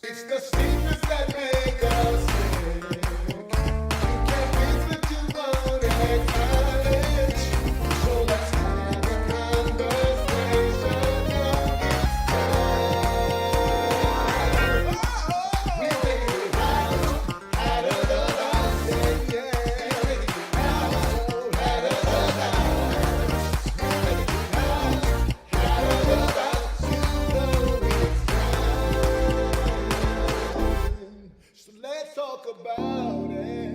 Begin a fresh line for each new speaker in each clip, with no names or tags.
It's the secrets that make us sick. You can't fix what you won't acknowledge. So let's have a conversation of this time. We take it out of the box, yeah. Take it out of the box. Take it out of the box. You know it's time. So let's talk about it.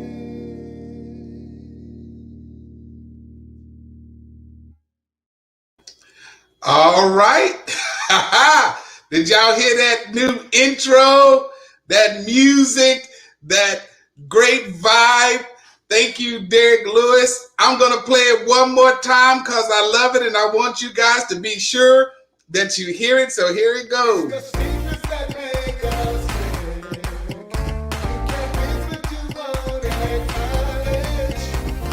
All right. Did y'all hear that new intro? That music, that great vibe. Thank you, Derek Lewis. I'm going to play it one more time because I love it and I want you guys to be sure that you hear it. So here it goes.
The secrets that make us sick. You can't fix what you won't acknowledge.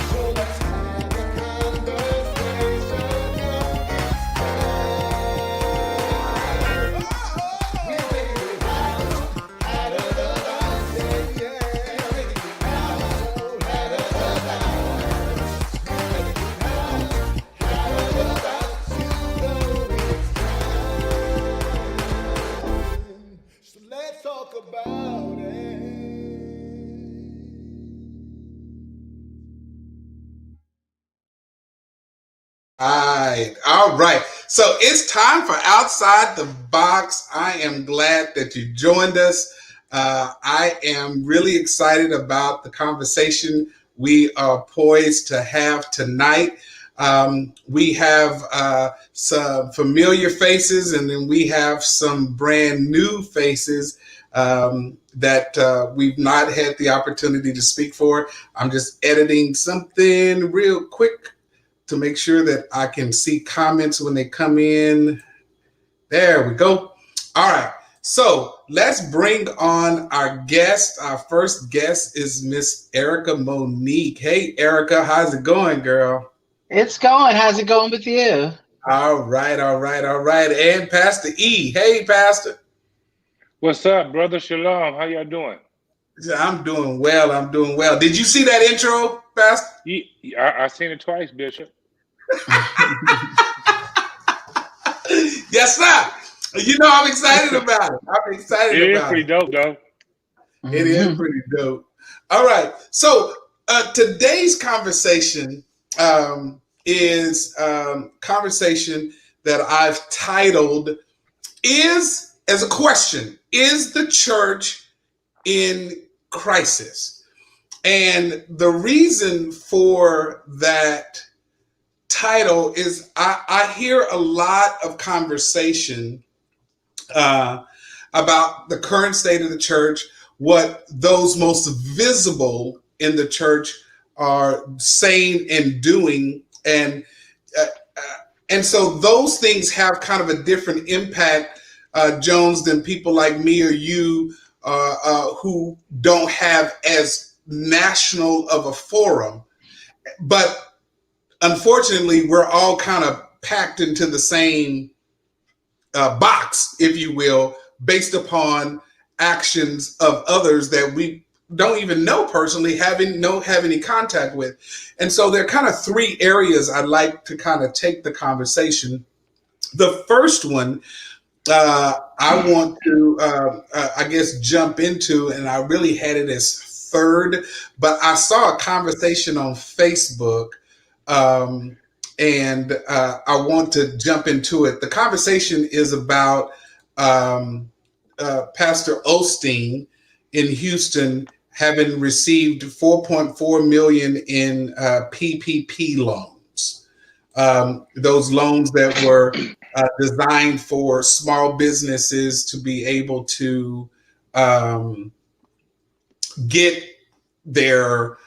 So let's have a conversation of this time. We take it out of the box, yeah. Take it out of the box. Take it out of the box. You know it's time. So let's talk about it.
All right. So it's time for Outside the Box. I am glad that you joined us. I am really excited about the conversation we are poised to have tonight. We have some familiar faces, and then we have some brand new faces that we've not had the opportunity to speak for. I'm just editing something real quick to make sure that I can see comments when they come in. There we go. All right. So let's bring on our guest. Our first guest is Miss Erica Monique. Hey, Erica, how's it going, girl?
It's going. How's it going with you?
All right, all right, all right. And Pastor E. Hey, Pastor.
What's up, brother? Shalom. How y'all doing?
I'm doing well. I'm doing well. Did you see that intro, Pastor?
I seen it twice, Bishop.
Yes, sir. You know, I'm excited about it. I'm excited
It is
about
pretty
it.
dope, though.
It is pretty dope. All right. So today's conversation is conversation that I've titled "Is as a question: Is the church in crisis?" And the reason for that title is I hear a lot of conversation about the current state of the church, what those most visible in the church are saying and doing, uh, and so those things have kind of a different impact, Jones, than people like me or you who don't have as national of a forum. But unfortunately, we're all kind of packed into the same box, if you will, based upon actions of others that we don't even know personally, have any contact with. And so there are kind of three areas I'd like to kind of take the conversation. The first one I want to, I guess, jump into, and I really had it as third, but I saw a conversation on Facebook, and I want to jump into it. The conversation is about Pastor Osteen in Houston having received 4.4 million in PPP loans. Those loans that were designed for small businesses to be able to get their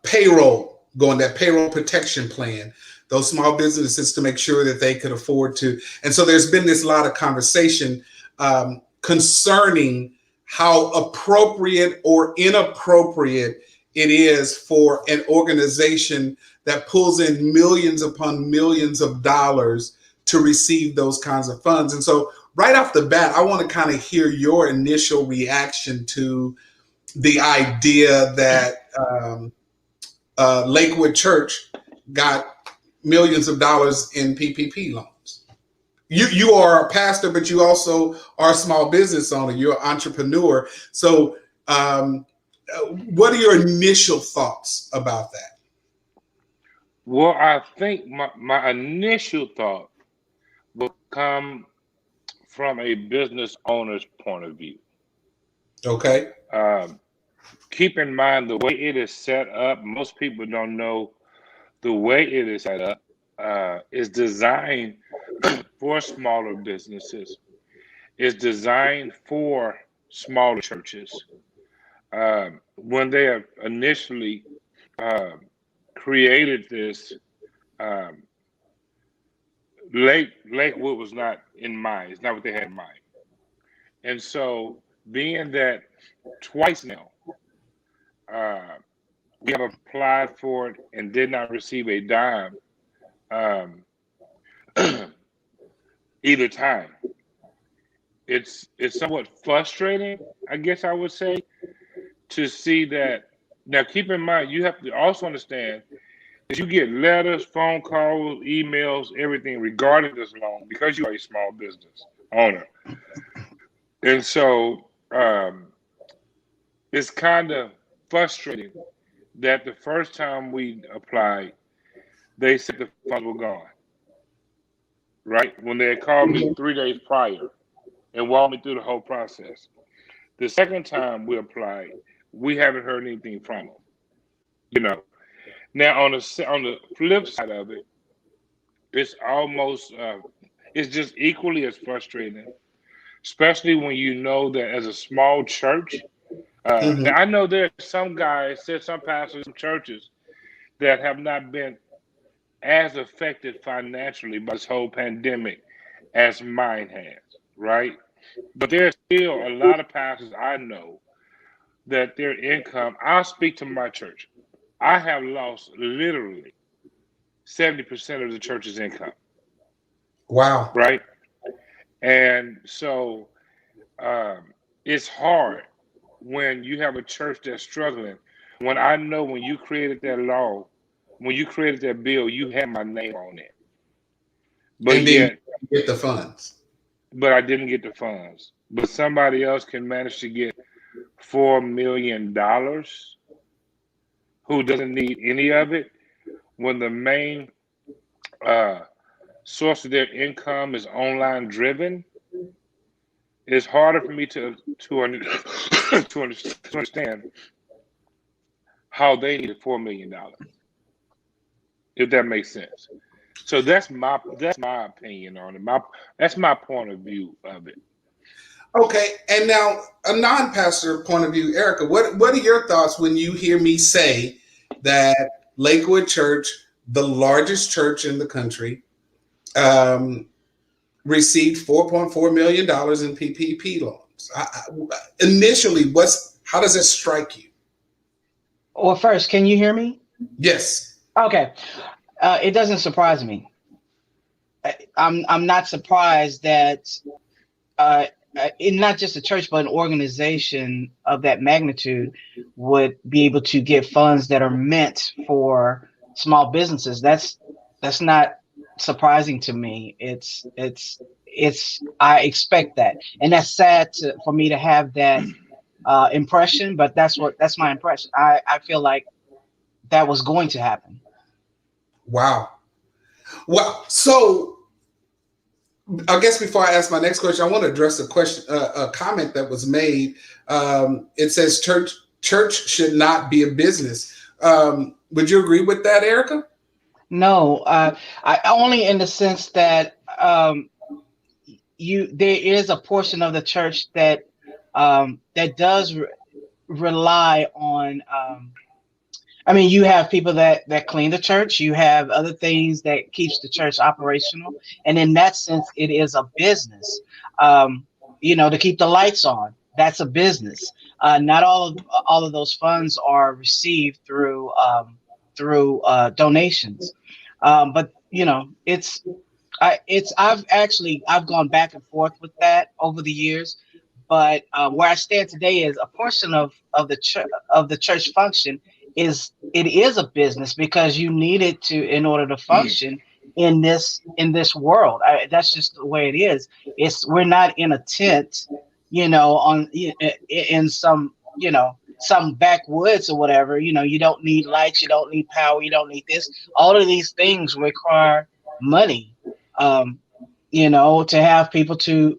payroll going, that payroll protection plan, those small businesses to make sure that they could afford to. And so there's been this lot of conversation concerning how appropriate or inappropriate it is for an organization that pulls in millions upon millions of dollars to receive those kinds of funds. And so right off the bat, I want to kind of hear your initial reaction to the idea that Lakewood Church got millions of dollars in PPP loans. You are a pastor, but you also are a small business owner. You're an entrepreneur. So, what are your initial thoughts about that?
Well, I think my initial thought will come from a business owner's point of view.
Okay.
Keep in mind the way it is set up, most people don't know the way it is set up is designed for smaller businesses. It's designed for smaller churches. When they have initially created this, Lakewood was not in mind. It's not what they had in mind. And so, being that twice now, we have applied for it and did not receive a dime either time. It's somewhat frustrating, I guess I would say, to see that. Now, keep in mind, you have to also understand that you get letters, phone calls, emails, everything regarding this loan because you are a small business owner. And so it's kind of frustrating that the first time we applied, they said the funds were gone, right? When they had called me 3 days prior and walked me through the whole process. The second time we applied, we haven't heard anything from them, you know. Now, on the flip side of it, it's almost, it's just equally as frustrating, especially when you know that as a small church. Now, I know there's some guys, there's some pastors, some churches that have not been as affected financially by this whole pandemic as mine has, right? But there's still a lot of pastors I know that their income, I'll speak to my church. I have lost literally 70% of the church's income.
Wow.
Right? And so it's hard when you have a church that's struggling. When I know when you created that law, when you created that bill, you had my name on it. But
and then you get the funds.
But I didn't get the funds. But somebody else can manage to get $4 million who doesn't need any of it when the main source of their income is online driven. It's harder for me to understand how they needed $4 million, if that makes sense. So that's my opinion on it. That's my point of view of it.
Okay, and now a non-pastor point of view, Erica, what are your thoughts when you hear me say that Lakewood Church, the largest church in the country, received $4.4 million in PPP loans? Initially, how does it strike you?
Well, first, can you hear me?
Yes.
Okay. It doesn't surprise me. I'm not surprised that in not just a church, but an organization of that magnitude would be able to get funds that are meant for small businesses. That's not surprising to me. It's I expect that, and that's sad for me to have that impression. But that's my impression. I feel like that was going to happen.
Wow. Well, so I guess before I ask my next question, I want to address a comment that was made. It says church should not be a business. Would you agree with that, Erica?
No, I only in the sense that there is a portion of the church that that does rely on. I mean, you have people that clean the church. You have other things that keeps the church operational, and in that sense, it is a business. To keep the lights on, that's a business. Not all of those funds are received through donations, but it's I've gone back and forth with that over the years, but where I stand today is a portion of the church function it is a business because you need it to in order to function in this world. That's just the way it is. We're not in a tent, in some some backwoods or whatever. You don't need lights, you don't need power, you don't need this. All of these things require money. To have people to,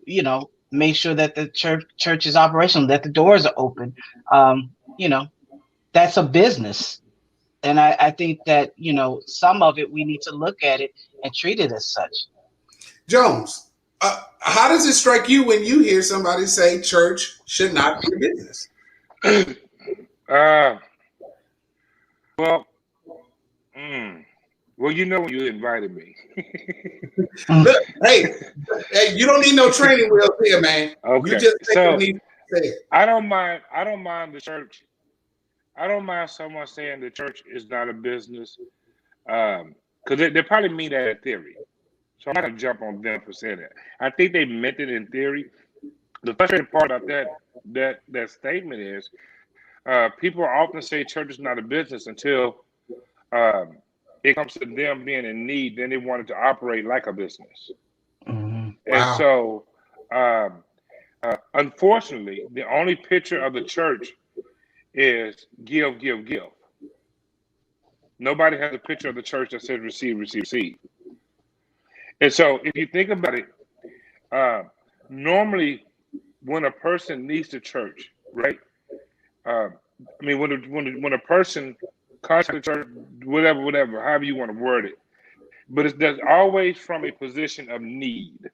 make sure that the church is operational, that the doors are open. That's a business. And I think that, some of it, we need to look at it and treat it as such.
Jones, how does it strike you when you hear somebody say church should not be a business?
Well, when you invited me.
Look, hey, you don't need no training wheels here, man.
Okay.
You just need to say it.
I don't mind the church. I don't mind someone saying the church is not a business, because they probably mean that in theory. So I'm not gonna jump on them for saying that. I think they meant it in theory. The frustrating part about that statement is people often say church is not a business until it comes to them being in need. Then they want it to operate like a business.
Mm-hmm.
And so, unfortunately, the only picture of the church is give, give, give. Nobody has a picture of the church that says receive, receive, receive. And so, if you think about it, normally when a person needs the church, right? When a person comes to the church, whatever, however you want to word it, but there's always from a position of need.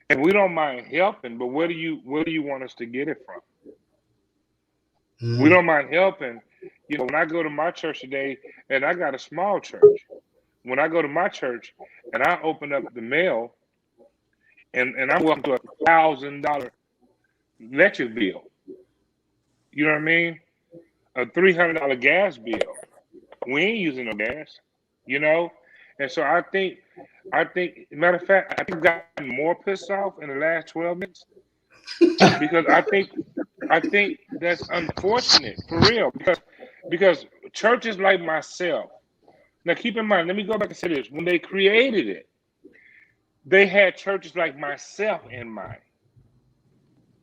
And we don't mind helping, but where do you want us to get it from? Mm. We don't mind helping. When I go to my church today, and I got a small church, when I go to my church and I open up the mail and I'm welcome to $1,000 electric bill. You know what I mean? A $300 gas bill. We ain't using no gas, And so I think, matter of fact, I think I've gotten more pissed off in the last 12 minutes because I think that's unfortunate for real because churches like myself. Now keep in mind, let me go back and say this: when they created it, they had churches like myself in mind.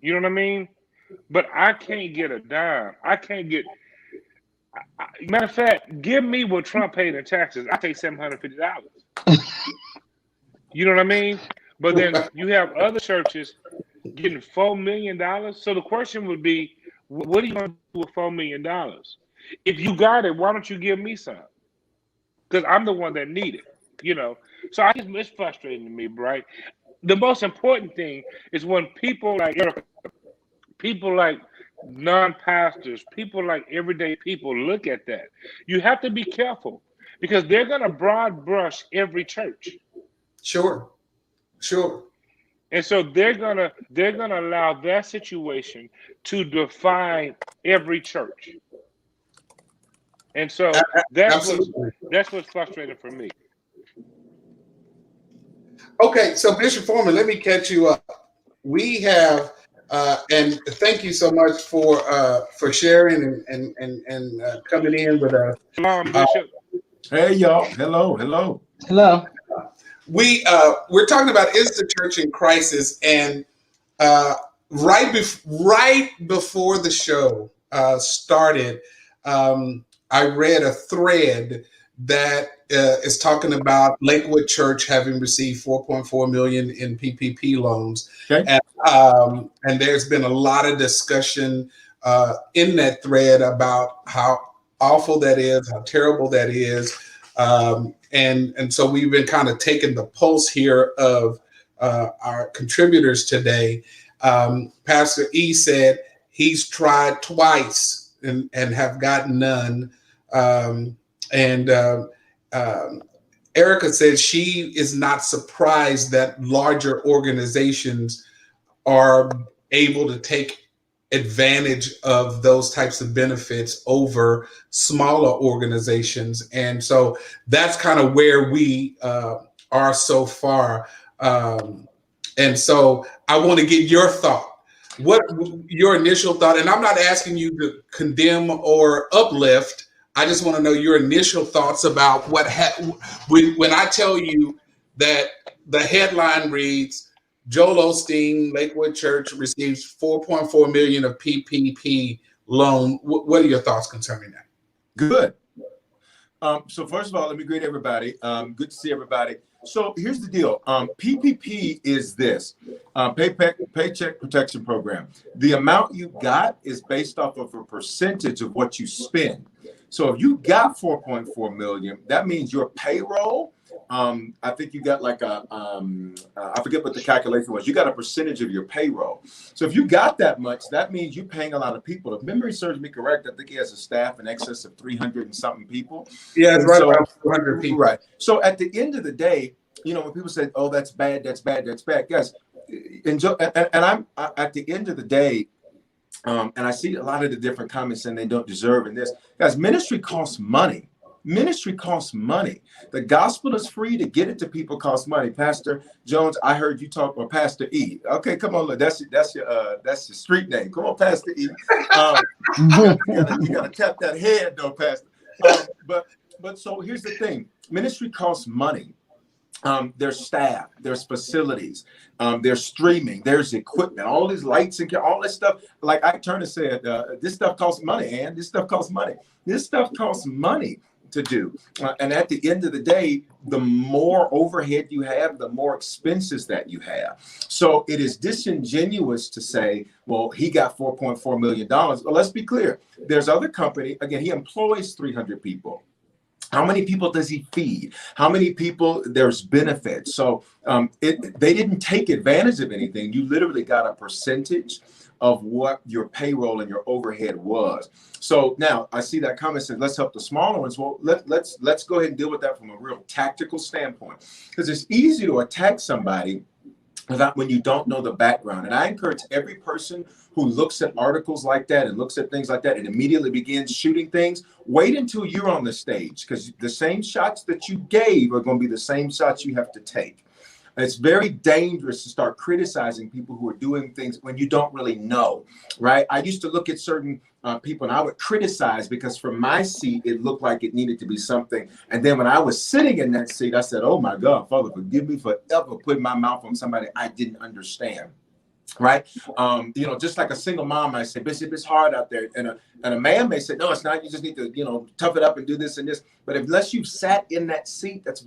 You know what I mean? But I can't get a dime. I can't get. Matter of fact, give me what Trump paid in taxes. I take $750. You know what I mean? But then you have other churches getting $4 million. So the question would be, what are you going to do with $4 million? If you got it, why don't you give me some? Because I'm the one that need it. So it's frustrating to me, right? The most important thing is when people like non-pastors, people like everyday people look at that. You have to be careful because they're going to broad brush every church.
Sure.
And so they're gonna allow that situation to define every church. And so that's what's frustrating for me.
Okay, so Bishop Foreman, let me catch you up. We have and thank you so much for sharing and coming in with us.
Bishop.
Hey y'all, hello.
We're talking about, is the church in crisis? And right before the show started, I read a thread that is talking about Lakewood Church having received $4.4 million in PPP loans.
Okay.
And there's been a lot of discussion in that thread about how awful that is, how terrible that is. And so we've been kind of taking the pulse here of our contributors today. Pastor E said he's tried twice and have gotten none. Erica said she is not surprised that larger organizations are able to take advantage of those types of benefits over smaller organizations. And so that's kind of where we are are so far. And so I want to get your thought. What your initial thought, and I'm not asking you to condemn or uplift. I just want to know your initial thoughts about when I tell you that the headline reads, Joel Osteen, Lakewood Church receives $4.4 million of PPP loan. What are your thoughts concerning that?
Good. So first of all, let me greet everybody. Good to see everybody. So here's the deal. PPP is this Paycheck Protection Program. The amount you got is based off of a percentage of what you spend. So if you got 4.4 million, that means your payroll. I think you got like I forget what the calculation was. You got a percentage of your payroll. So if you got that much, that means you're paying a lot of people. If memory serves me correct, I think he has a staff in excess of 300 and something people.
Yeah, it's right around 400 people.
Right. So at the end of the day, when people say, "Oh, that's bad, that's bad, that's bad," guys, and I'm at the end of the day. And I see a lot of the different comments and they don't deserve in this. Guys, ministry costs money. Ministry costs money. The gospel is free. To get it to people costs money. Pastor Jones, I heard you talk, or Pastor E. Okay, come on, look, that's your street name. Come on, Pastor E. You gotta tap that head though, Pastor. But so here's the thing. Ministry costs money. There's staff, there's facilities, there's streaming, there's equipment, all these lights and all this stuff. Like Ike Turner said, this stuff costs money, and this stuff costs money. This stuff costs money to do. And at the end of the day, the more overhead you have, the more expenses that you have. So it is disingenuous to say, well, he got $4.4 million. Well, let's be clear. There's other company, again, he employs 300 people. How many people does he feed? How many people? There's benefits. So they didn't take advantage of anything. You literally got a percentage of what your payroll and your overhead was. So now I see that comment says, let's help the smaller ones. Well, let's go ahead and deal with that from a real tactical standpoint, because it's easy to attack somebody when you don't know the background. And I encourage every person who looks at articles like that and looks at things like that and immediately begins shooting things, wait until you're on the stage, because the same shots that you gave are going to be the same shots you have to take. It's very dangerous to start criticizing people who are doing things when you don't really know, right? I used to look at certain people and I would criticize because from my seat, it looked like it needed to be something. And then when I was sitting in that seat, I said, oh my God, Father, forgive me for ever putting my mouth on somebody I didn't understand. Right. Just like a single mom might say, Bishop, it's hard out there. And a man may say, no, it's not. You just need to, tough it up and do this and this. But unless you've sat in that seat, it's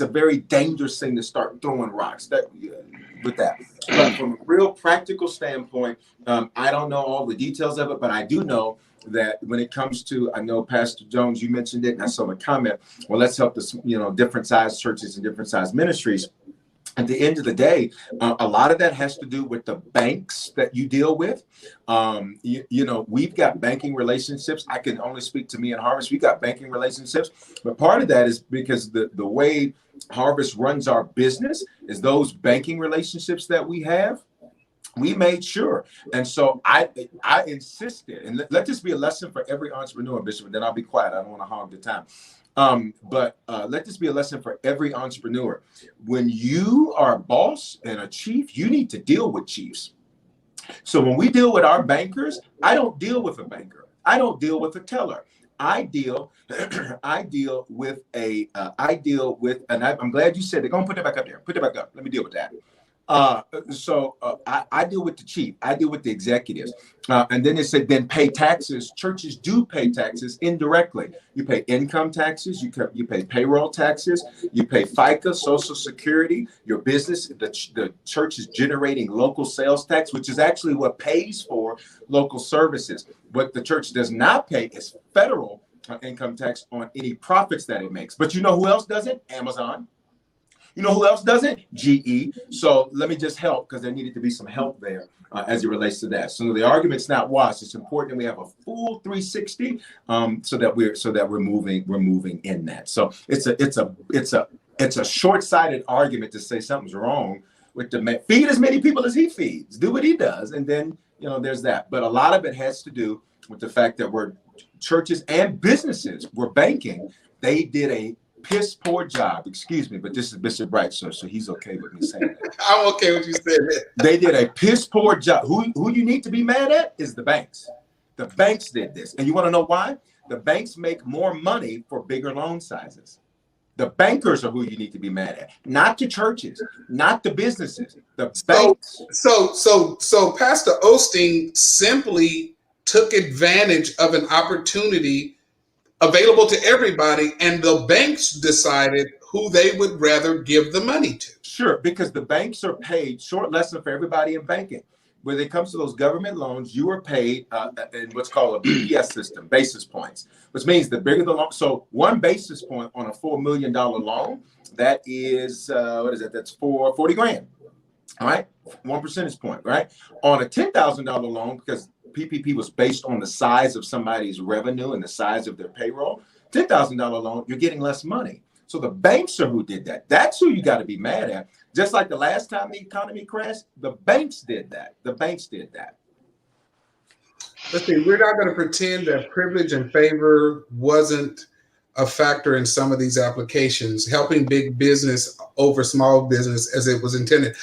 a very dangerous thing to start throwing rocks with that. But from a real practical standpoint, I don't know all the details of it, but I do know that when it comes to, I know Pastor Jones, you mentioned it, and I saw the comment, well, let's help this, different size churches and different size ministries. At the end of the day, a lot of that has to do with the banks that you deal with. We've got banking relationships. I can only speak to me and Harvest. We've got banking relationships. But part of that is because the way Harvest runs our business is those banking relationships that we have. We made sure. And so I insisted, and let this be a lesson for every entrepreneur, Bishop, and then I'll be quiet. I don't want to hog the time. But let this be a lesson for every entrepreneur. When you are a boss and a chief, you need to deal with chiefs. So when we deal with our bankers, I don't deal with a banker. I don't deal with a teller. I deal with, and I'm glad you said, they're going to put it back up there. Put it back up. Let me deal with that. I deal with the chief. I deal with the executives. And then it said, then pay taxes. Churches do pay taxes indirectly. You pay income taxes. You pay payroll taxes. You pay FICA, Social Security. Your business, the church is generating local sales tax, which is actually what pays for local services. What the church does not pay is federal income tax on any profits that it makes. But you know who else does it? Amazon. You know who else does it? GE. So let me just help, because there needed to be some help there as it relates to that. So the argument's not washed. It's important that we have a full 360 so that we're moving in that. So it's a short-sighted argument to say something's wrong with the man. Feed as many people as he feeds. Do what he does, and then there's that. But a lot of it has to do with the fact that churches and businesses were banking. They did piss poor job. Excuse me, but this is Bishop Bright, so he's okay with me saying that.
I'm okay with you saying that.
They did a piss poor job. Who you need to be mad at is the banks. The banks did this. And you want to know why? The banks make more money for bigger loan sizes. The bankers are who you need to be mad at, not the churches, not the businesses, the banks.
So Pastor Osteen simply took advantage of an opportunity available to everybody, and the banks decided who they would rather give the money to.
Sure, because the banks are paid. Short lesson for everybody in banking. When it comes to those government loans, you are paid in what's called a BPS system, basis points, which means the bigger the loan. So 1 basis point on a $4 million loan, that is, what is that? That's 40 grand, all right? 1 percentage point, right? On a $10,000 loan, because PPP was based on the size of somebody's revenue and the size of their payroll, $10,000 loan, you're getting less money. So the banks are who did that. That's who you got to be mad at. Just like the last time the economy crashed, the banks did that. The banks did that.
Let's see, we're not going to pretend that privilege and favor wasn't a factor in some of these applications, helping big business over small business as it was intended.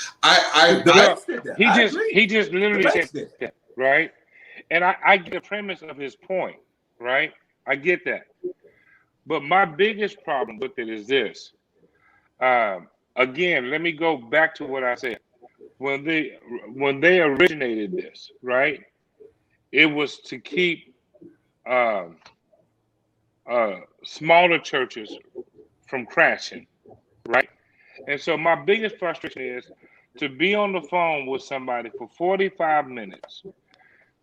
He just literally said that, right? And I get the premise of his point, right? I get that. But my biggest problem with it is this. Again, let me go back to what I said. When they originated this, right? It was to keep smaller churches from crashing, right? And so my biggest frustration is to be on the phone with somebody for 45 minutes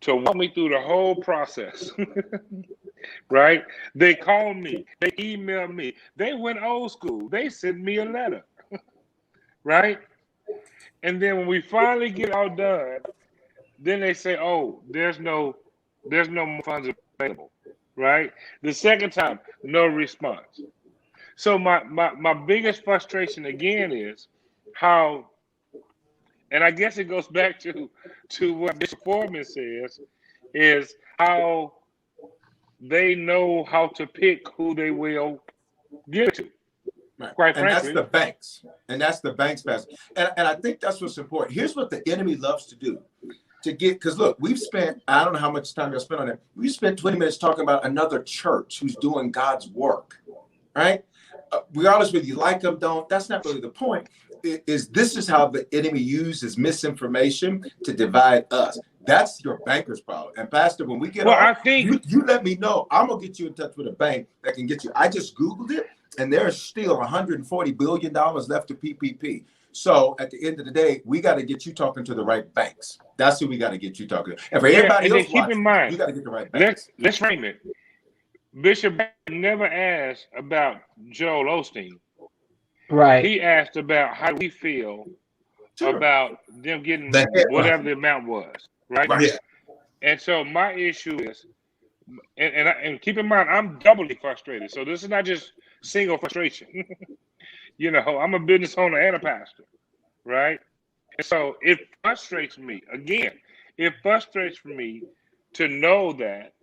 to walk me through the whole process, right? They call me, they email me, they went old school, they sent me a letter, right? And then when we finally get all done, then they say, oh, there's no more funds available, right? The second time, no response. So my biggest frustration again is how, and I guess it goes back to what Bishop Foreman says, is how they know how to pick who they will give to.
Right.
Quite
and
frankly.
That's the banks. And that's the banks, Pastor. And I think that's what's important. Here's what the enemy loves to do. To get, because look, we've spent, I don't know how much time y'all spent on it. We spent 20 minutes talking about another church who's doing God's work, right? Be honest with you, like them, don't. That's not really the point. This is how the enemy uses misinformation to divide us. That's your banker's problem. And Pastor, when we get
I think
you let me know. I'm gonna get you in touch with a bank that can get you. I just Googled it, and there's still $140 billion left of PPP. So at the end of the day, we got to get you talking to the right banks. That's who we got to get you talking to. And for everybody else,
keep in mind,
you got to get the right banks.
Let's frame it. Bishop never asked about Joel Osteen.
Right.
He asked about how we feel about them getting whatever the amount was, right?
Yeah.
And so my issue is, and keep in mind, I'm doubly frustrated. So this is not just single frustration. You know, I'm a business owner and a pastor, right? And so it frustrates me. Again, it frustrates me to know that,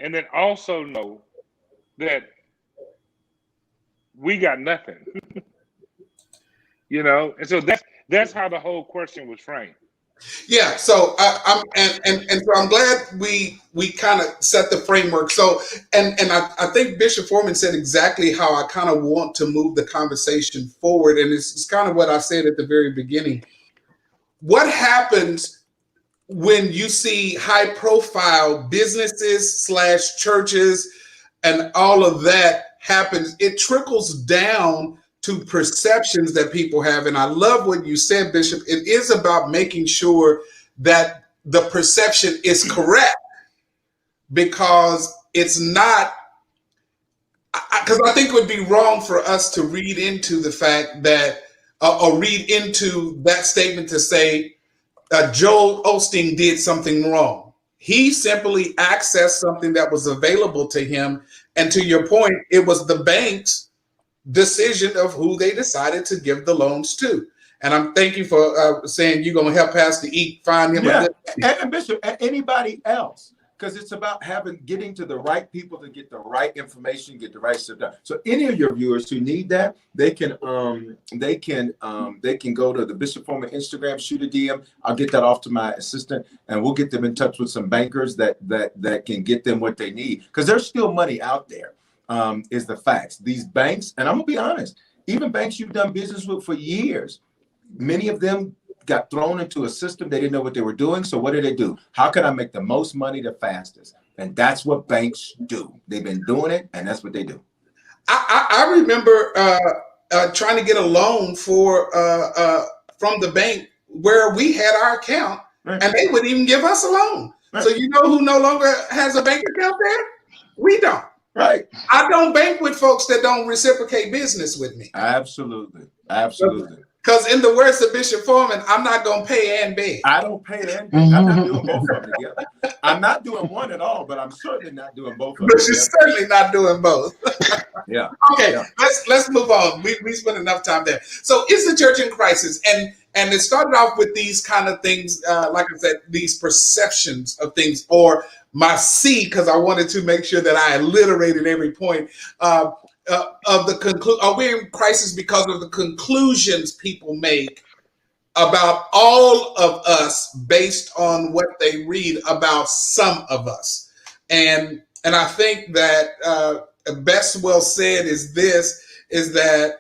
and then also know that we got nothing. You know, and so that's how the whole question was framed.
Yeah, so so I'm glad we kind of set the framework. So and I think Bishop Foreman said exactly how I kind of want to move the conversation forward, and it's kind of what I said at the very beginning. What happens when you see high-profile businesses / churches and all of that happens? It trickles down to perceptions that people have. And I love what you said, Bishop. It is about making sure that the perception is correct, because it's not, because I think it would be wrong for us to read into the fact that, or read into that statement to say Joel Osteen did something wrong. He simply accessed something that was available to him. And to your point, it was the bank's decision of who they decided to give the loans to. And I'm thank you for saying you're going to help Pastor Eat find him.
Yeah. And Bishop, anybody else, because it's about getting to the right people to get the right information, get the right stuff done. So any of your viewers who need that, they can go to the Bishop Foreman Instagram, shoot a DM. I'll get that off to my assistant, and we'll get them in touch with some bankers that can get them what they need, because there's still money out there. Is the facts. These banks, and I'm gonna be honest, even banks you've done business with for years, many of them got thrown into a system. They didn't know what they were doing. So what do? How can I make the most money the fastest? And that's what banks do. They've been doing it, and that's what they do.
I remember trying to get a loan from the bank where we had our account,
Right.
and they wouldn't even give us a loan.
Right.
So you know who no longer has a bank account there? We don't.
Right.
I don't bank with folks that don't reciprocate business with me.
Absolutely.
Because in the words of Bishop Foreman, I'm not going to pay and beg.
I don't pay that. I'm not doing both of them together. I'm not doing one at all, but I'm certainly not doing both of them.
But you're certainly not doing both.
Yeah.
Okay,
Yeah.
let's move on. We spent enough time there. So is the church in crisis? And it started off with these kind of things, like I said, these perceptions of things, or my C, because I wanted to make sure that I alliterated every point of the conclusion. Are we in crisis because of the conclusions people make about all of us based on what they read about some of us? And I think that best well said is that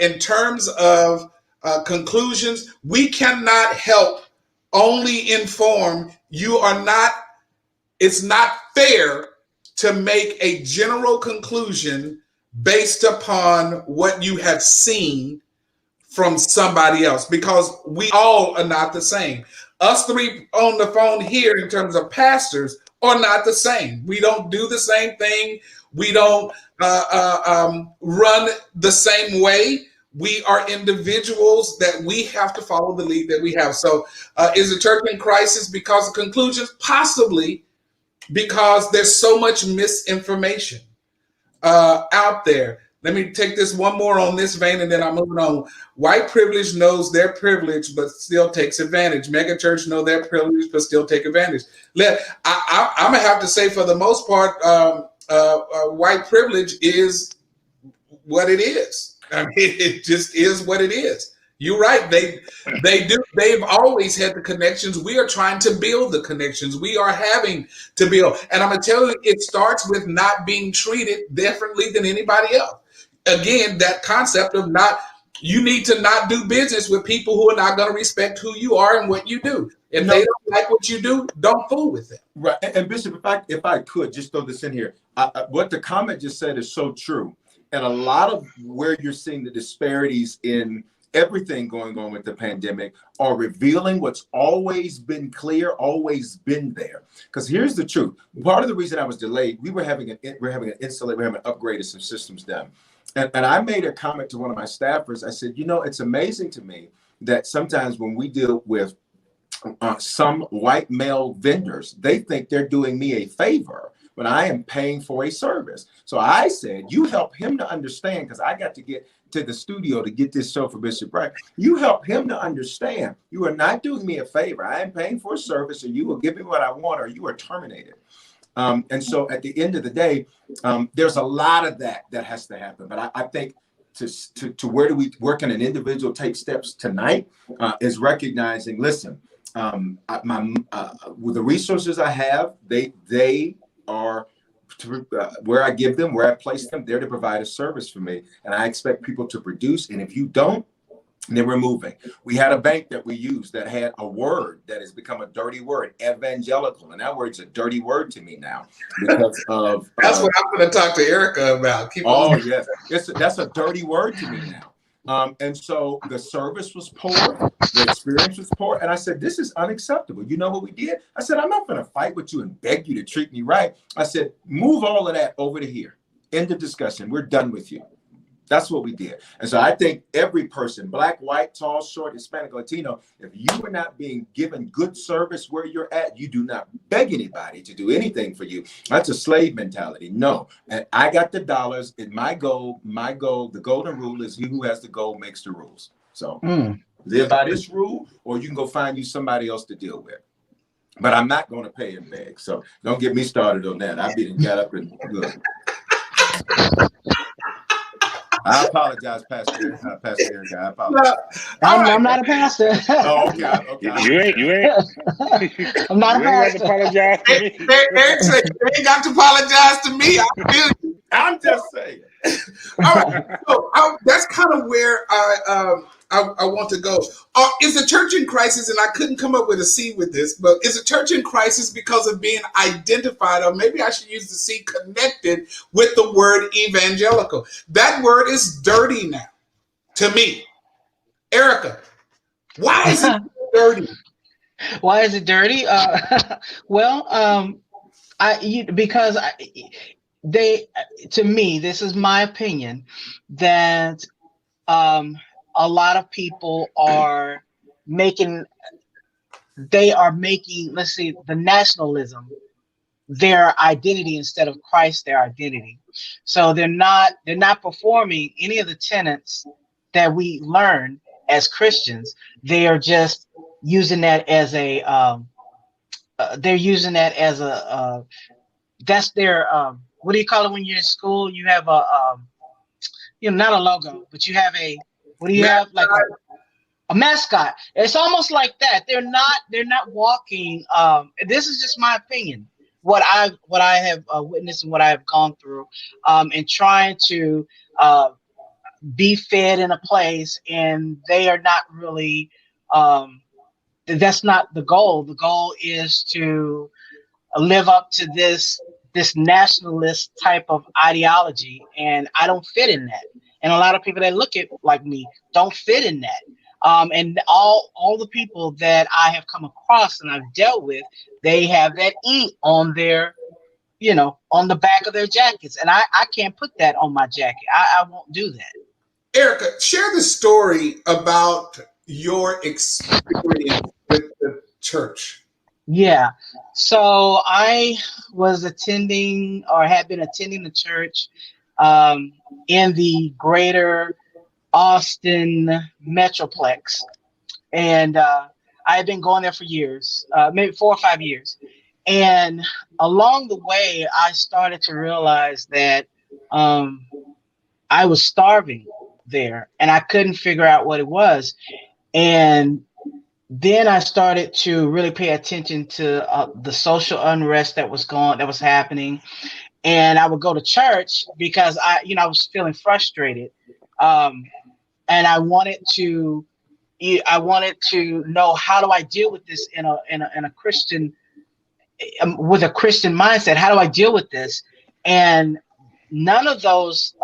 in terms of conclusions, we cannot help, only inform. It's not fair to make a general conclusion based upon what you have seen from somebody else, because we all are not the same. Us three on the phone here in terms of pastors are not the same. We don't do the same thing. We don't run the same way. We are individuals that we have to follow the lead that we have. So is the church in crisis because of conclusions? Possibly, because there's so much misinformation out there. Let me take this one more on this vein, and then I'm moving on. White privilege knows their privilege, but still takes advantage. Mega church know their privilege, but still take advantage. I'm gonna have to say, for the most part, white privilege is what it is. I mean, it just is what it is. You're right. They've always had the connections. We are trying to build the connections. We are having to build. And I'm going to tell you, it starts with not being treated differently than anybody else. Again, that concept of you need to not do business with people who are not going to respect who you are and what you do. If they don't like what you do, don't fool with them.
Right. And Bishop, if I could just throw this in here, what the comment just said is so true. And a lot of where you're seeing the disparities in everything going on with the pandemic are revealing what's always been clear, always been there. Because here's the truth. Part of the reason I was delayed, we're having an upgrade of some systems done. And I made a comment to one of my staffers. I said, it's amazing to me that sometimes when we deal with some white male vendors, they think they're doing me a favor when I am paying for a service. So I said, you help him to understand, because I got to get to the studio to get this show for Bishop Bright. You help him to understand you are not doing me a favor. I am paying for a service, and you will give me what I want, or you are terminated. And so at the end of the day, there's a lot of that has to happen. But I think to where can an individual take steps tonight is recognizing, listen, with the resources I have, they are where I give them, where I place them, they're to provide a service for me. And I expect people to produce. And if you don't, then we're moving. We had a bank that we used that had a word that has become a dirty word, evangelical. And that word's a dirty word to me now because of...
That's what I'm going to talk to Erica about.
Yes. That's a dirty word to me now. And so the service was poor, the experience was poor. And I said, this is unacceptable. You know what we did? I said, I'm not going to fight with you and beg you to treat me right. I said, move all of that over to here. End of discussion. We're done with you. That's what we did. And so I think every person, black, white, tall, short, Hispanic, Latino, if you are not being given good service where you're at, you do not beg anybody to do anything for you. That's a slave mentality. No. And I got the dollars, and my goal, the golden rule is he who has the gold makes the rules. So live by this rule, or you can go find you somebody else to deal with. but I'm not going to pay and beg. So don't get me started on that. I be got up and look. I apologize, Pastor Eric. I apologize.
I'm not a pastor.
Oh, okay.
You ain't.
I'm not a
You ain't got to
pastor.
apologize to me.
Eric said, "You ain't got to apologize to me. I feel you."
I'm just saying.
All right, so that's kind of where I want to go. Is the church in crisis? And I couldn't come up with a C with this, but is the church in crisis because of being identified, or maybe I should use the C, connected with the word evangelical? That word is dirty now to me. Erica, why is it dirty?
Why is it dirty? Because to me, this is my opinion, that a lot of people are making, let's see, the nationalism their identity instead of Christ their identity. So they're not performing any of the tenets that we learn as Christians. They are just using that as that's their what do you call it when you're in school? You have not a logo, but you have have like a mascot. It's almost like that. They're not walking. This is just my opinion. What I have witnessed and what I have gone through, and trying to be fed in a place, and they are not really. That's not the goal. The goal is to live up to this nationalist type of ideology, and I don't fit in that. And a lot of people that look at like me don't fit in that. And all the people that I have come across and I've dealt with, they have that E on their, on the back of their jackets, and I can't put that on my jacket. I won't do that.
Erica, share the story about your experience with the church.
Yeah. So I was attending, or had been attending, the church in the greater Austin Metroplex. And I had been going there for years, maybe 4 or 5 years. And along the way, I started to realize that I was starving there, and I couldn't figure out what it was. And then I started to really pay attention to the social unrest that was happening. And I would go to church because I was feeling frustrated. And I wanted to know, how do I deal with this in a Christian, with a Christian mindset? How do I deal with this? And none of those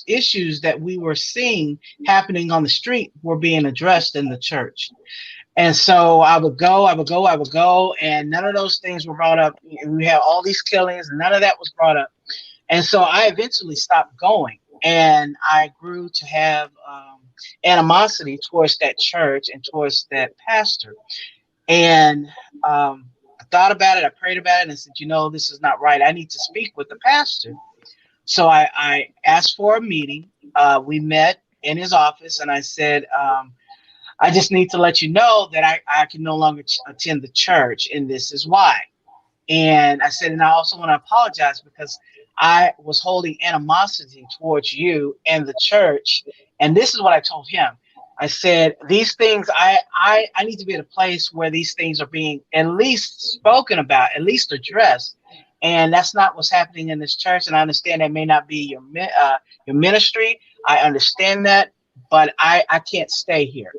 issues that we were seeing happening on the street were being addressed in the church. And so I would go, and none of those things were brought up. We had all these killings, and none of that was brought up. And so I eventually stopped going, and I grew to have animosity towards that church and towards that pastor. And I thought about it, I prayed about it, and I said, this is not right. I need to speak with the pastor. So I asked for a meeting. We met in his office, and I said, I just need to let you know that I can no longer attend the church, and this is why. And I said, and I also want to apologize because I was holding animosity towards you and the church. And this is what I told him. I said, these things, I need to be at a place where these things are being at least spoken about, at least addressed. And that's not what's happening in this church. And I understand that may not be your ministry. I understand that, but I can't stay here.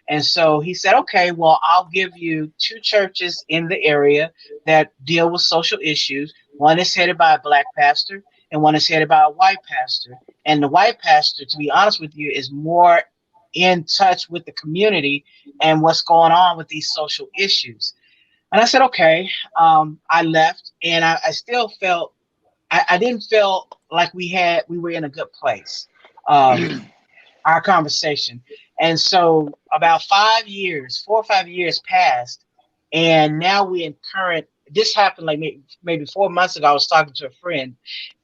And so he said, okay, well, I'll give you 2 churches in the area that deal with social issues. One is headed by a Black pastor, and one is headed by a white pastor. And the white pastor, to be honest with you, is more in touch with the community and what's going on with these social issues. And I said, okay. I left, and I still felt, I didn't feel like we were in a good place, our conversation. And so about 4 or 5 years passed, and now we're in this happened like maybe 4 months ago. I was talking to a friend,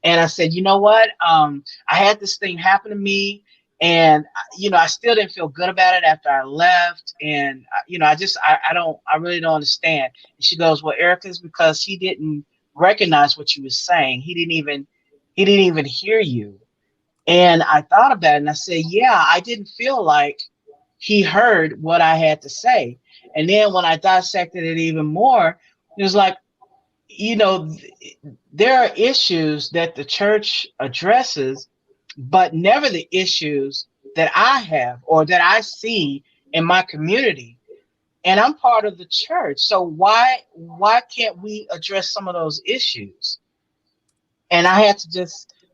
and I said, you know what? I had this thing happen to me, And I still didn't feel good about it after I left. And I really don't understand. And she goes, well, Erica, it's because he didn't recognize what you were saying. He didn't even hear you. And I thought about it and I said, yeah, I didn't feel like he heard what I had to say. And then when I dissected it even more, it was like, there are issues that the church addresses, but never the issues that I have or that I see in my community. And I'm part of the church. So why can't we address some of those issues? And I had to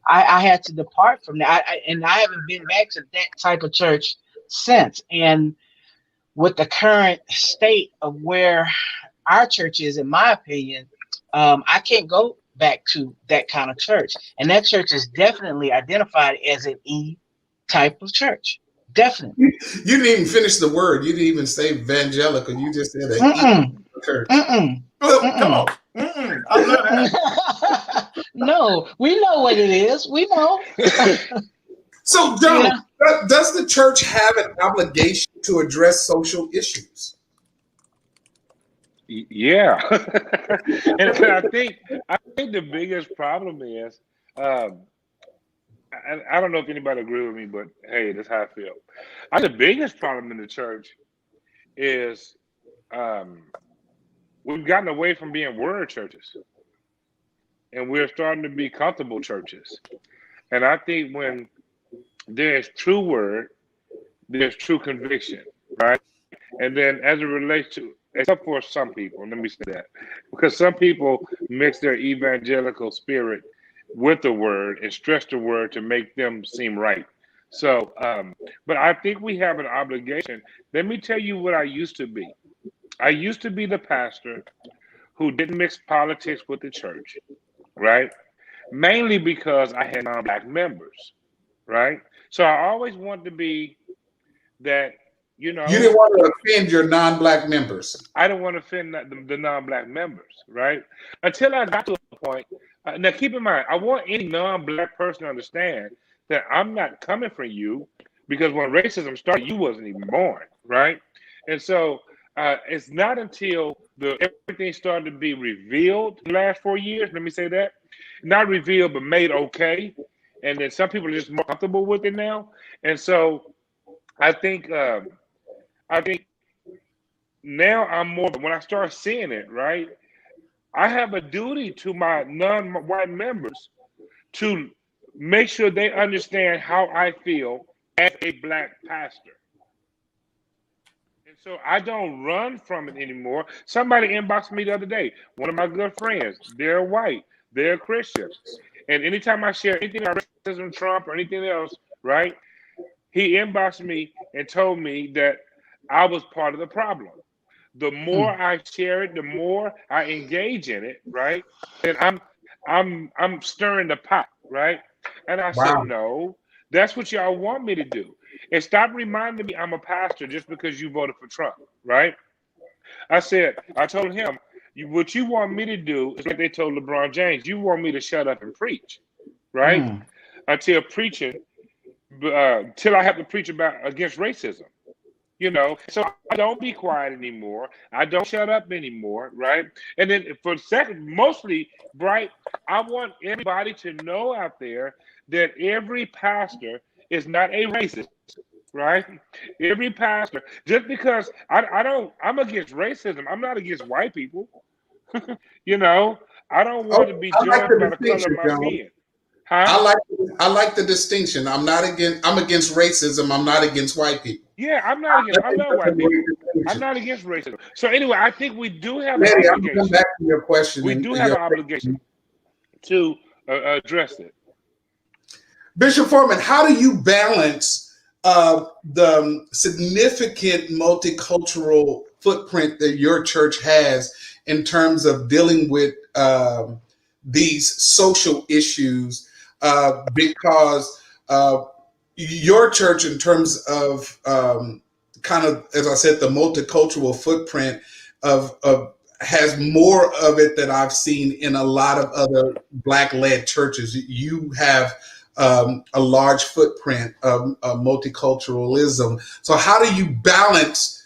I had to depart from that. And I haven't been back to that type of church since. And with the current state of where our church is, in my opinion, I can't go back to that kind of church. And that church is definitely identified as an E type of church. Definitely.
You didn't even finish the word. You didn't even say evangelical. You just said an E church.
Oh, come on. I love that.
No, we know what it is. We know.
So, John, does the church have an obligation to address social issues?
Yeah. And I think the biggest problem is, I don't know if anybody agree with me, but hey, that's how I feel. The biggest problem in the church is we've gotten away from being word churches, and we're starting to be comfortable churches. And I think when there's true word, there's true conviction, right? And then as it relates to, except for some people, let me say that, because some people mix their evangelical spirit with the word and stretch the word to make them seem right. So, but I think we have an obligation. Let me tell you what I used to be. I used to be the pastor who didn't mix politics with the church, right? Mainly because I had non-Black members, right? So I always wanted to be that, you
didn't want to offend your non-Black members.
I don't want to offend the non-Black members, right? Until I got to a point. Now, keep in mind, I want any non-Black person to understand that I'm not coming for you, because when racism started, you wasn't even born, right? And so it's not until everything started to be revealed in the last 4 years, let me say that, not revealed, but made okay. And then some people are just more comfortable with it now. And so I think now I'm more, when I start seeing it, right, I have a duty to my non-white members to make sure they understand how I feel as a Black pastor. And so I don't run from it anymore. Somebody inboxed me the other day, one of my good friends, they're white, they're Christians. And anytime I share anything about racism, Trump, or anything else, right, he inboxed me and told me that I was part of the problem. The more I share it, the more I engage in it, right? And I'm stirring the pot, right? And I said, no, that's what y'all want me to do. And stop reminding me I'm a pastor just because you voted for Trump, right? I told him, what you want me to do is like they told LeBron James, you want me to shut up and preach, right? Until preaching, till I have to preach against racism. So I don't be quiet anymore. I don't shut up anymore, right? And then for second, mostly, Bright, I want everybody to know out there that every pastor is not a racist, right? Every pastor, just because I'm against racism, I'm not against white people. I don't want to be judged by the color of my skin. Huh?
I like the distinction. I'm against racism. I'm not against white people.
Yeah, I love white people. I'm not against racism. So anyway, I think we do have an obligation.
I'm coming back to your question.
We do have an obligation to address it.
Bishop Foreman, how do you balance the significant multicultural footprint that your church has in terms of dealing with these social issues? Because your church, in terms of kind of, as I said, the multicultural footprint of has more of it than I've seen in a lot of other Black-led churches. You have a large footprint of multiculturalism. So how do you balance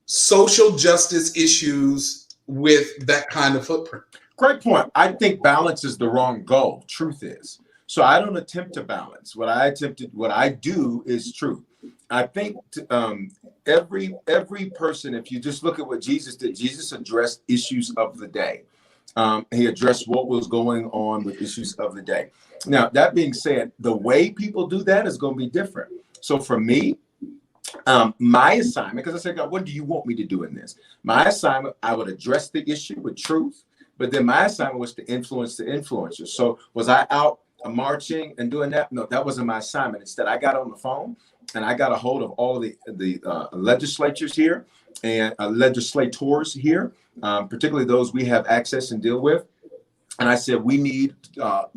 social justice issues with that kind of footprint?
Great point. I think balance is the wrong goal. Truth is. So I don't attempt to balance. What I do is truth. I think every person, if you just look at what Jesus did, Jesus addressed issues of the day. He addressed what was going on with issues of the day. Now, that being said, the way people do that is going to be different. So for me, my assignment, because I said, God, what do you want me to do in this? My assignment, I would address the issue with truth, but then my assignment was to influence the influencers. So was I out marching and doing that? No, that wasn't my assignment. Instead, I got on the phone and I got a hold of all the legislatures here and legislators here, particularly those we have access and deal with. And I said, we need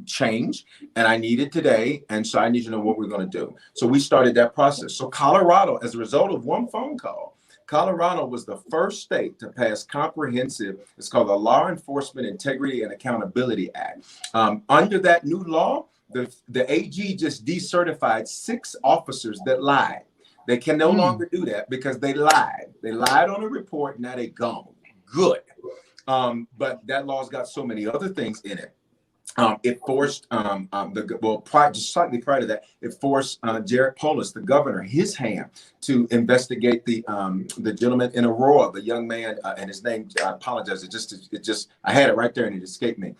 change, and I need it today. And so I need to know what we're going to do. So we started that process. So Colorado, as a result of one phone call, Colorado was the first state to pass comprehensive, it's called the Law Enforcement Integrity and Accountability Act. Under that new law, the AG just decertified 6 officers that lied. They can no longer do that because they lied. They lied on a report, now they gone. Good. But that law's got so many other things in it. It forced just slightly prior to that, it forced Jared Polis, the governor, his hand to investigate the gentleman in Aurora, the young man, and his name, I apologize, I had it right there and it escaped me.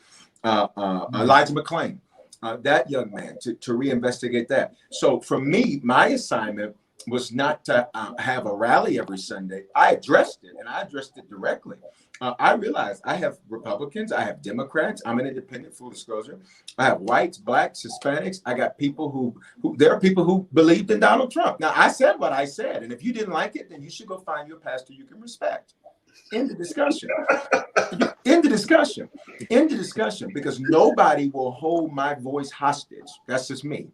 Elijah McClain, that young man, to reinvestigate that. So for me, my assignment was not to have a rally every Sunday. I addressed it, and I addressed it directly. I realized I have Republicans, I have Democrats, I'm an independent, full disclosure. I have whites, blacks, Hispanics. I got people who there are people who believed in Donald Trump. Now, I said what I said, and if you didn't like it, then you should go find your pastor you can respect. End the discussion. End the discussion. End the discussion, because nobody will hold my voice hostage. That's just me.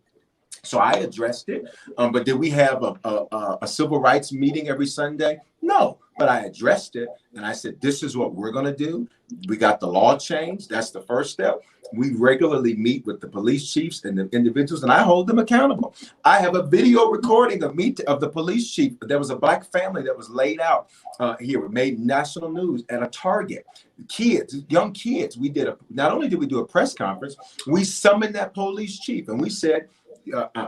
So I addressed it. But did we have a civil rights meeting every Sunday? No, but I addressed it. And I said, this is what we're going to do. We got the law changed. That's the first step. We regularly meet with the police chiefs and the individuals, and I hold them accountable. I have a video recording of the police chief. There was a black family that was laid out here. It made national news at a Target. Kids, young kids. Not only did we do a press conference, we summoned that police chief, and we said,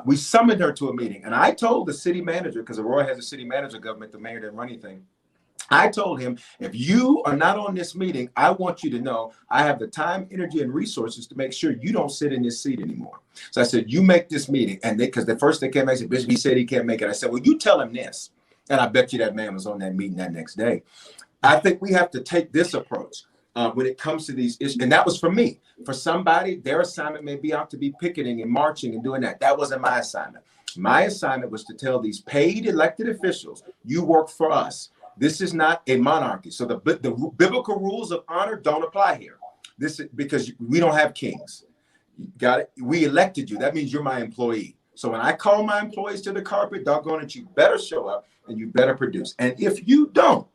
we summoned her to a meeting. And I told the city manager, because Aurora has a city manager government, the mayor didn't run anything. I told him, if you are not on this meeting, I want you to know I have the time, energy, and resources to make sure you don't sit in this seat anymore. So I said, you make this meeting. And because the first they came back and said, Bishop, he said he can't make it. I said, well, you tell him this. And I bet you that man was on that meeting that next day. I think we have to take this approach when it comes to these issues. And that was for me. For somebody, their assignment may be out to be picketing and marching and doing that. That wasn't my assignment. My assignment was to tell these paid elected officials, you work for us. This is not a monarchy. So the biblical rules of honor don't apply here. This is because we don't have kings. Got it? We elected you. That means you're my employee. So when I call my employees to the carpet, doggone it, you better show up and you better produce. And if you don't,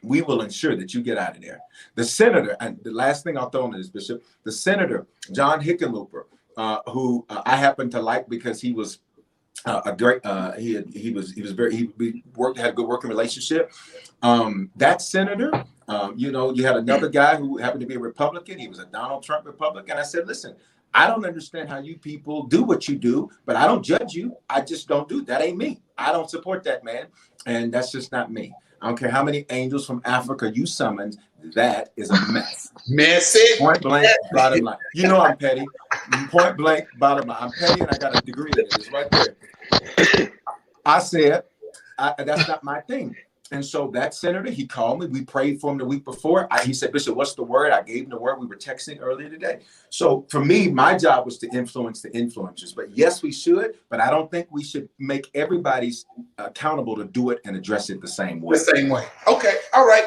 we will ensure that you get out of there. The senator, and the last thing I'll throw in this, Bishop, the senator, John Hickenlooper, who I happen to like because he was a great, he had a good working relationship. That senator, you had another guy who happened to be a Republican. He was a Donald Trump Republican. I said, listen, I don't understand how you people do what you do, but I don't judge you. I just don't do that. Ain't me. I don't support that man. And that's just not me. I don't care how many angels from Africa you summoned. That is a mess.
Messy.
Point blank, bottom line. You know I'm petty. Point blank, bottom line. I'm petty and I got a degree in it. It's right there. I said, that's not my thing. And so that senator, he called me. We prayed for him the week before. He said, Bishop, what's the word? I gave him the word. We were texting earlier today. So for me, my job was to influence the influencers. But yes, we should. But I don't think we should make everybody accountable to do it and address it the same way.
The same way. Okay. All right.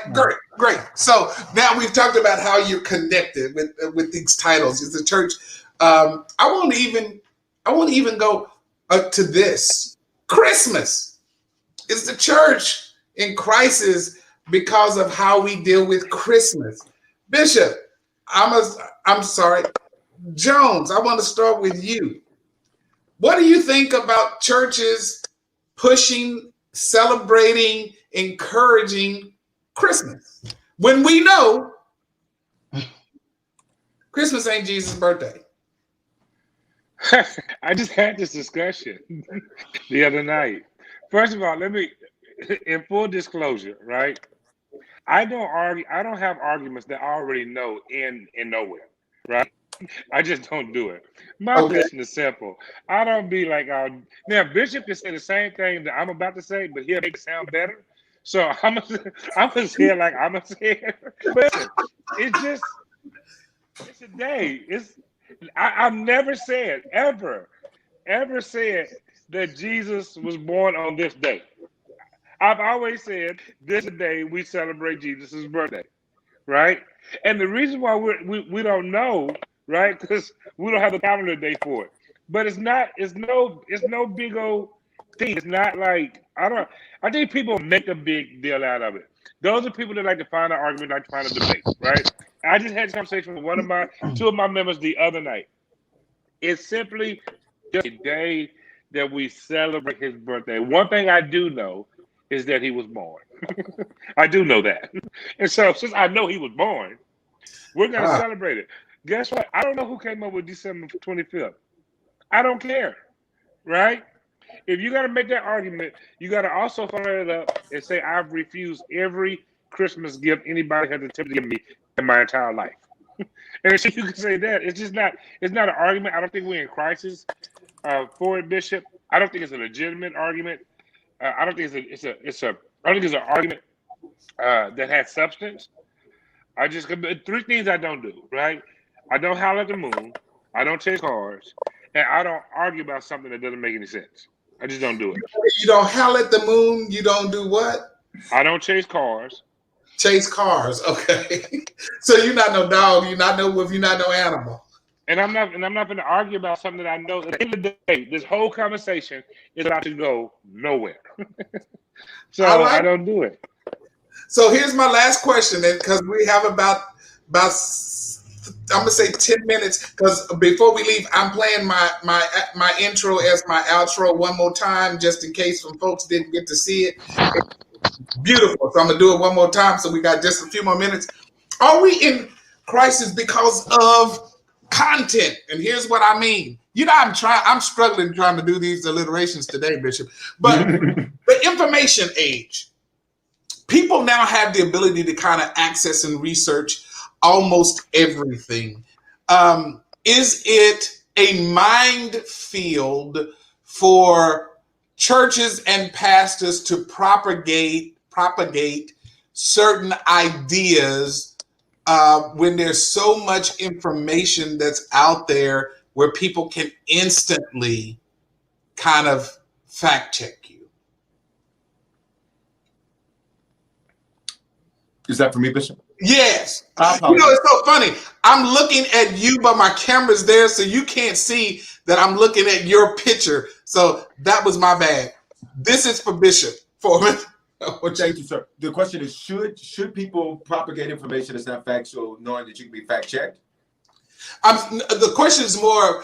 Great. So now we've talked about how you're connected with these titles. It's the church. I won't even go to this. Christmas is the church in crisis because of how we deal with Christmas. Bishop, I'm sorry. Jones, I want to start with you. What do you think about churches pushing, celebrating, encouraging Christmas when we know Christmas ain't Jesus' birthday?
I just had this discussion the other night. First of all, let me, in full disclosure, right? I don't argue. I don't have arguments that I already know in nowhere, right? I just don't do it. My
Okay.
position is simple. I don't be like, now Bishop can say the same thing that I'm about to say, but he'll make it sound better. So I'm gonna say it like I'm gonna say it. Listen, it's just, it's a day. I've never said ever said that Jesus was born on this day. I've always said this is the day we celebrate Jesus' birthday, right? And the reason why we don't know, right? Because we don't have the calendar day for it. But it's no big old thing. It's not like I think people make a big deal out of it. Those are people that like to find an argument, like to find a debate, right? I just had a conversation with two of my members the other night. It's simply just a day that we celebrate his birthday. One thing I do know is that he was born. I do know that. And so since I know he was born, we're going to celebrate it. Guess what? I don't know who came up with December 25th. I don't care, right? If you got to make that argument, you got to also follow it up and say, I've refused every Christmas gift anybody has attempted to give me in my entire life. And so you can say that. It's not an argument. I don't think we're in crisis for it, Bishop. I don't think it's a legitimate argument. I don't think it's an argument that has substance. Three things I don't do, right? I don't holler at the moon, I don't chase cars, and I don't argue about something that doesn't make any sense. I just don't do it.
You don't howl at the moon. You don't do what?
I don't chase cars.
Chase cars. Okay. So you're not no dog. You're not no wolf. You're not no animal.
And I'm not going to argue about something that I know. At the end of the day, this whole conversation is about to go nowhere. So I don't do it.
So here's my last question, because we have about I'm gonna say 10 minutes. Because before we leave, I'm playing my intro as my outro one more time, just in case some folks didn't get to see it. It's beautiful. So I'm gonna do it one more time. So we got just a few more minutes. Are we in crisis because of content? And here's what I mean. You know, I'm struggling trying to do these alliterations today, Bishop. But the information age, people now have the ability to kind of access and research almost everything. Is it a minefield for churches and pastors to propagate certain ideas when there's so much information that's out there where people can instantly kind of fact check you?
Is that for me, Bishop?
Yes. You know, it's so funny. I'm looking at you, but my camera's there, so you can't see that I'm looking at your picture. So that was my bad. This is for Bishop.
Thank you, sir. The question is, should people propagate information that's not factual, knowing that you can be fact checked?
The question is more,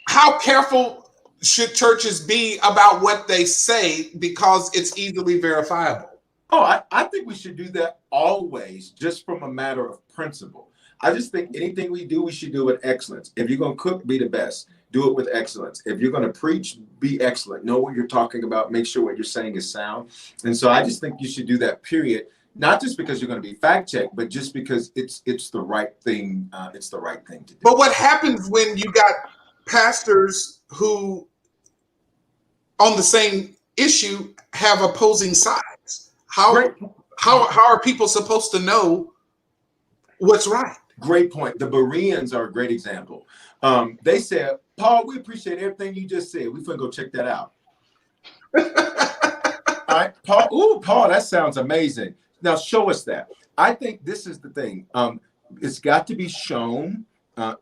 how careful should churches be about what they say because it's easily verifiable?
Oh, I think we should do that always, just from a matter of principle. I just think anything we do, we should do with excellence. If you're going to cook, be the best. Do it with excellence. If you're going to preach, be excellent. Know what you're talking about. Make sure what you're saying is sound. And so I just think you should do that, period. Not just because you're going to be fact checked, but just because it's the right thing. It's the right thing to do.
But what happens when you got pastors who, on the same issue, have opposing sides? How are people supposed to know what's right?
Great point. The Bereans are a great example. They said, Paul, we appreciate everything you just said. We're going to go check that out. All right, Paul. Ooh, Paul, that sounds amazing. Now show us that. I think this is the thing. It's got to be shown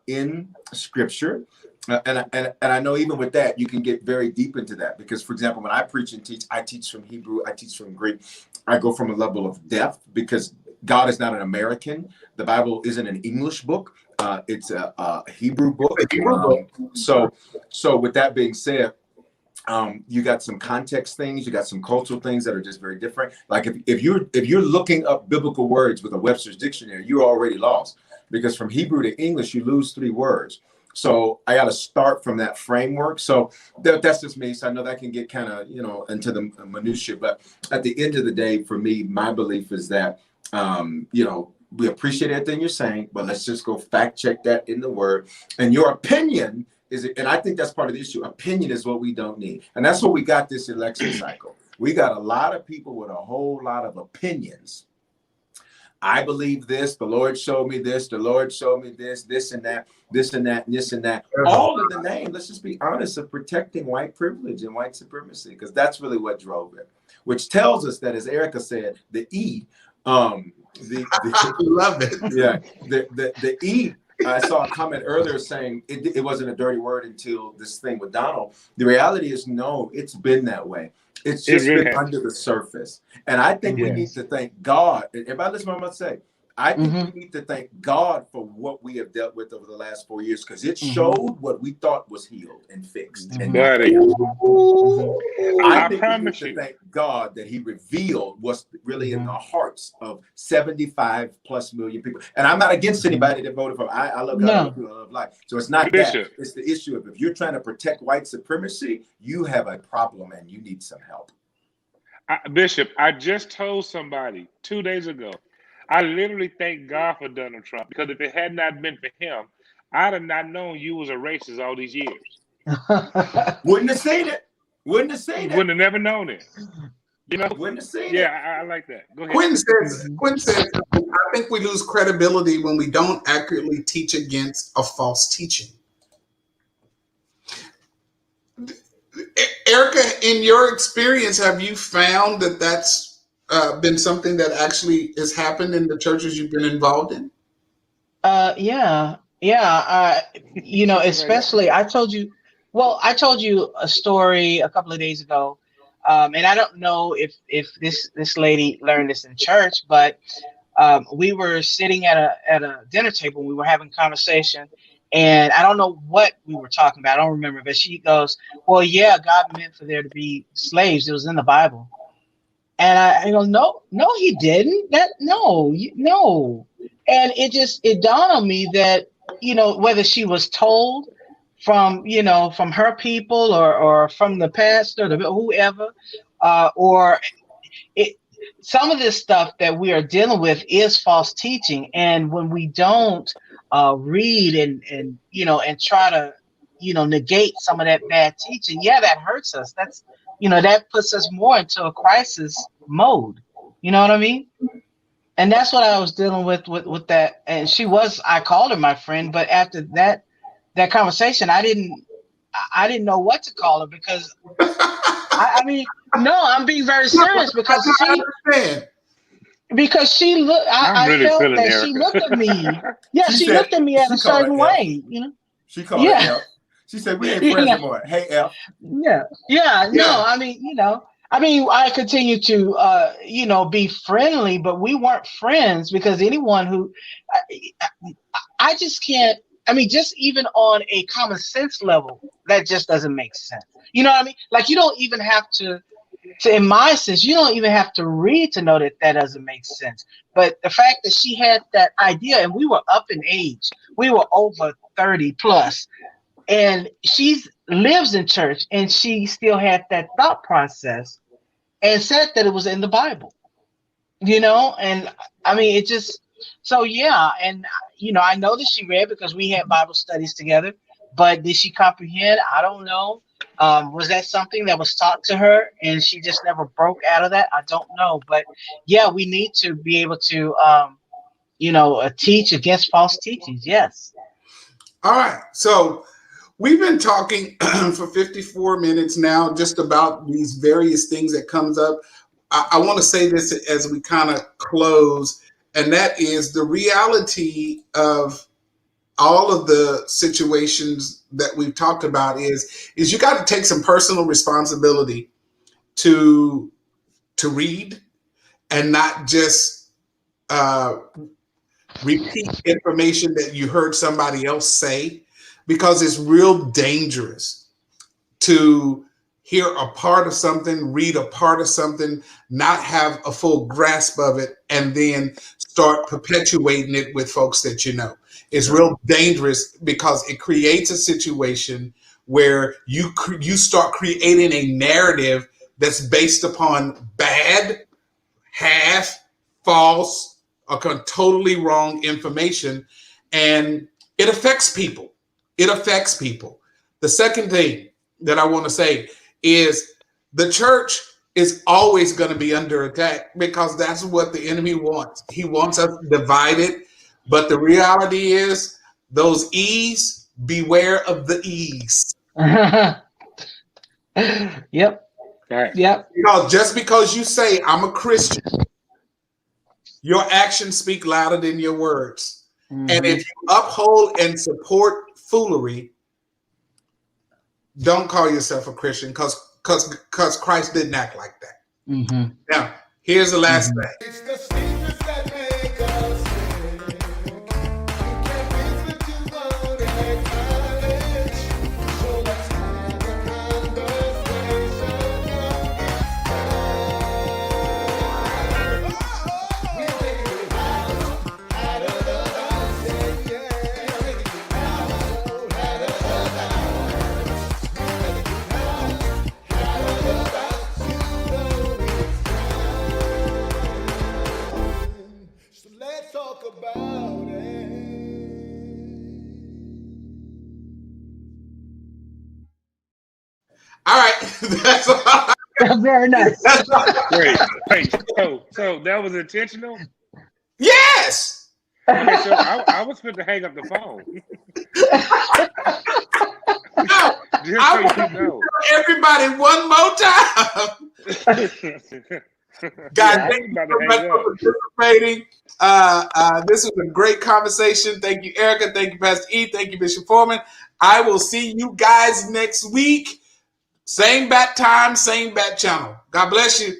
in Scripture. And I know even with that, you can get very deep into that. Because, for example, when I preach and teach, I teach from Hebrew, I teach from Greek. I go from a level of depth because God is not an American. The Bible isn't an English book. It's a Hebrew book.
Hebrew book.
So with that being said, you got some context things, you got some cultural things that are just very different. Like if you're looking up biblical words with a Webster's dictionary, you're already lost, because from Hebrew to English you lose 3 words. So I got to start from that framework. So that's just me. So I know that can get kind of, into the minutia, but at the end of the day, for me, my belief is that, we appreciate everything you're saying, but let's just go fact check that in the word. And your opinion is, and I think that's part of the issue. Opinion is what we don't need. And that's what we got this election cycle. We got a lot of people with a whole lot of opinions. I believe this, the Lord showed me this, the Lord showed me this and that, this and that, and this and that. All in the name, let's just be honest, of protecting white privilege and white supremacy, because that's really what drove it. Which tells us that, as Erica said, the E,
I love it.
Yeah, the E. I saw a comment earlier saying it wasn't a dirty word until this thing with Donald. The reality is, no, it's been that way. It's just been under the surface. And I think we need to thank God. Everybody listen to what I'm about to say. I think we need to thank God for what we have dealt with over the last 4 years, because it showed what we thought was healed and fixed. And I think we need to thank God that he revealed what's really in the hearts of 75+ million people. And I'm not against anybody that voted for him. I love God, I love people, I love life. So it's not that. It's the issue of, if you're trying to protect white supremacy, you have a problem and you need some help.
Bishop, I just told somebody 2 days ago, I literally thank God for Donald Trump, because if it had not been for him, I'd have not known you was a racist all these years.
Wouldn't have seen it. Wouldn't have seen it.
Wouldn't have never known it.
Wouldn't have seen it.
Yeah, I like that. Go ahead.
Quinn says, I think we lose credibility when we don't accurately teach against a false teaching. Erica, in your experience, have you found that that's been something that actually has happened in the churches you've been involved in?
Especially I told you a story a couple of days ago, and I don't know if this lady learned this in church, but we were sitting at a dinner table, we were having conversation, and I don't know what we were talking about, I don't remember, but she goes, well, yeah, God meant for there to be slaves, it was in the Bible. And I go, no, he didn't. No. And it dawned on me that, whether she was told from her people or from the pastor, whoever, some of this stuff that we are dealing with is false teaching. And when we don't read and try to, negate some of that bad teaching, that hurts us. That puts us more into a crisis mode. You know what I mean? And that's what I was dealing with that. And I called her my friend, but after that conversation, I didn't know what to call her, because I'm being very serious, because she looked, I felt that Erica. She looked at me. Yeah, she looked at me in a certain way,
She called it F. She said, we ain't friends anymore. Hey, F. I continue to, be friendly, but we weren't friends, because anyone who, I just can't, just even on a common sense level, that just doesn't make sense. You know what I mean? Like, you don't even have to, in my sense, you don't even have to read to know that doesn't make sense. But the fact that she had that idea, and we were up in age, we were over 30 plus, and she lives in church, and she still had that thought process and said that it was in the Bible, and it just, and I know that she read, because we had Bible studies together, but did she comprehend? I don't know. Was that something that was taught to her and she just never broke out of that? I don't know. But we need to be able to, teach against false teachings. Yes.
All right. So we've been talking for 54 minutes now, just about these various things that comes up. I want to say this as we kind of close, and that is the reality of all of the situations that we've talked about is you got to take some personal responsibility to read, and not just repeat information that you heard somebody else say, because it's real dangerous to hear a part of something, read a part of something, not have a full grasp of it, and then start perpetuating it with folks that you know. It's real dangerous because it creates a situation where you start creating a narrative that's based upon bad, half, false, or totally wrong information, and it affects people. It affects people. The second thing that I want to say is the church is always going to be under attack because that's what the enemy wants. He wants us divided, but the reality is those E's, beware of the E's.
Yep.
Right.
Yep.
Because just because you say I'm a Christian, your actions speak louder than your words.
Mhm.
And if you uphold and support foolery, don't call yourself a Christian because Christ didn't act like that.
Mhm.
Now, here's the last thing.
It's the secrets that make us sick. You can't fix what you won't acknowledge. So let's have a conversation on this time. We're taking it out of the dark, yeah. We're taking it out of the dark. We're taking it out of the dark. You know it's time. So let's talk about it.
All right. That's all.
Very nice.
That's all.
Wait. So that was intentional?
Yes.
Okay, so I was supposed to hang up the phone.
Now,
Just
I
so
want
you
to
know.
tell everybody one more time. Guys,
Yeah, I
thank
was
you
about
so
to
much
hang
for
up.
participating. This was a great conversation. Thank you, Erica. Thank you, Pastor E. Thank you, Bishop Foreman. I will see you guys next week. Same bat time, same bat channel. God bless you.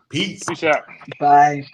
Peace.
Peace out.
Bye.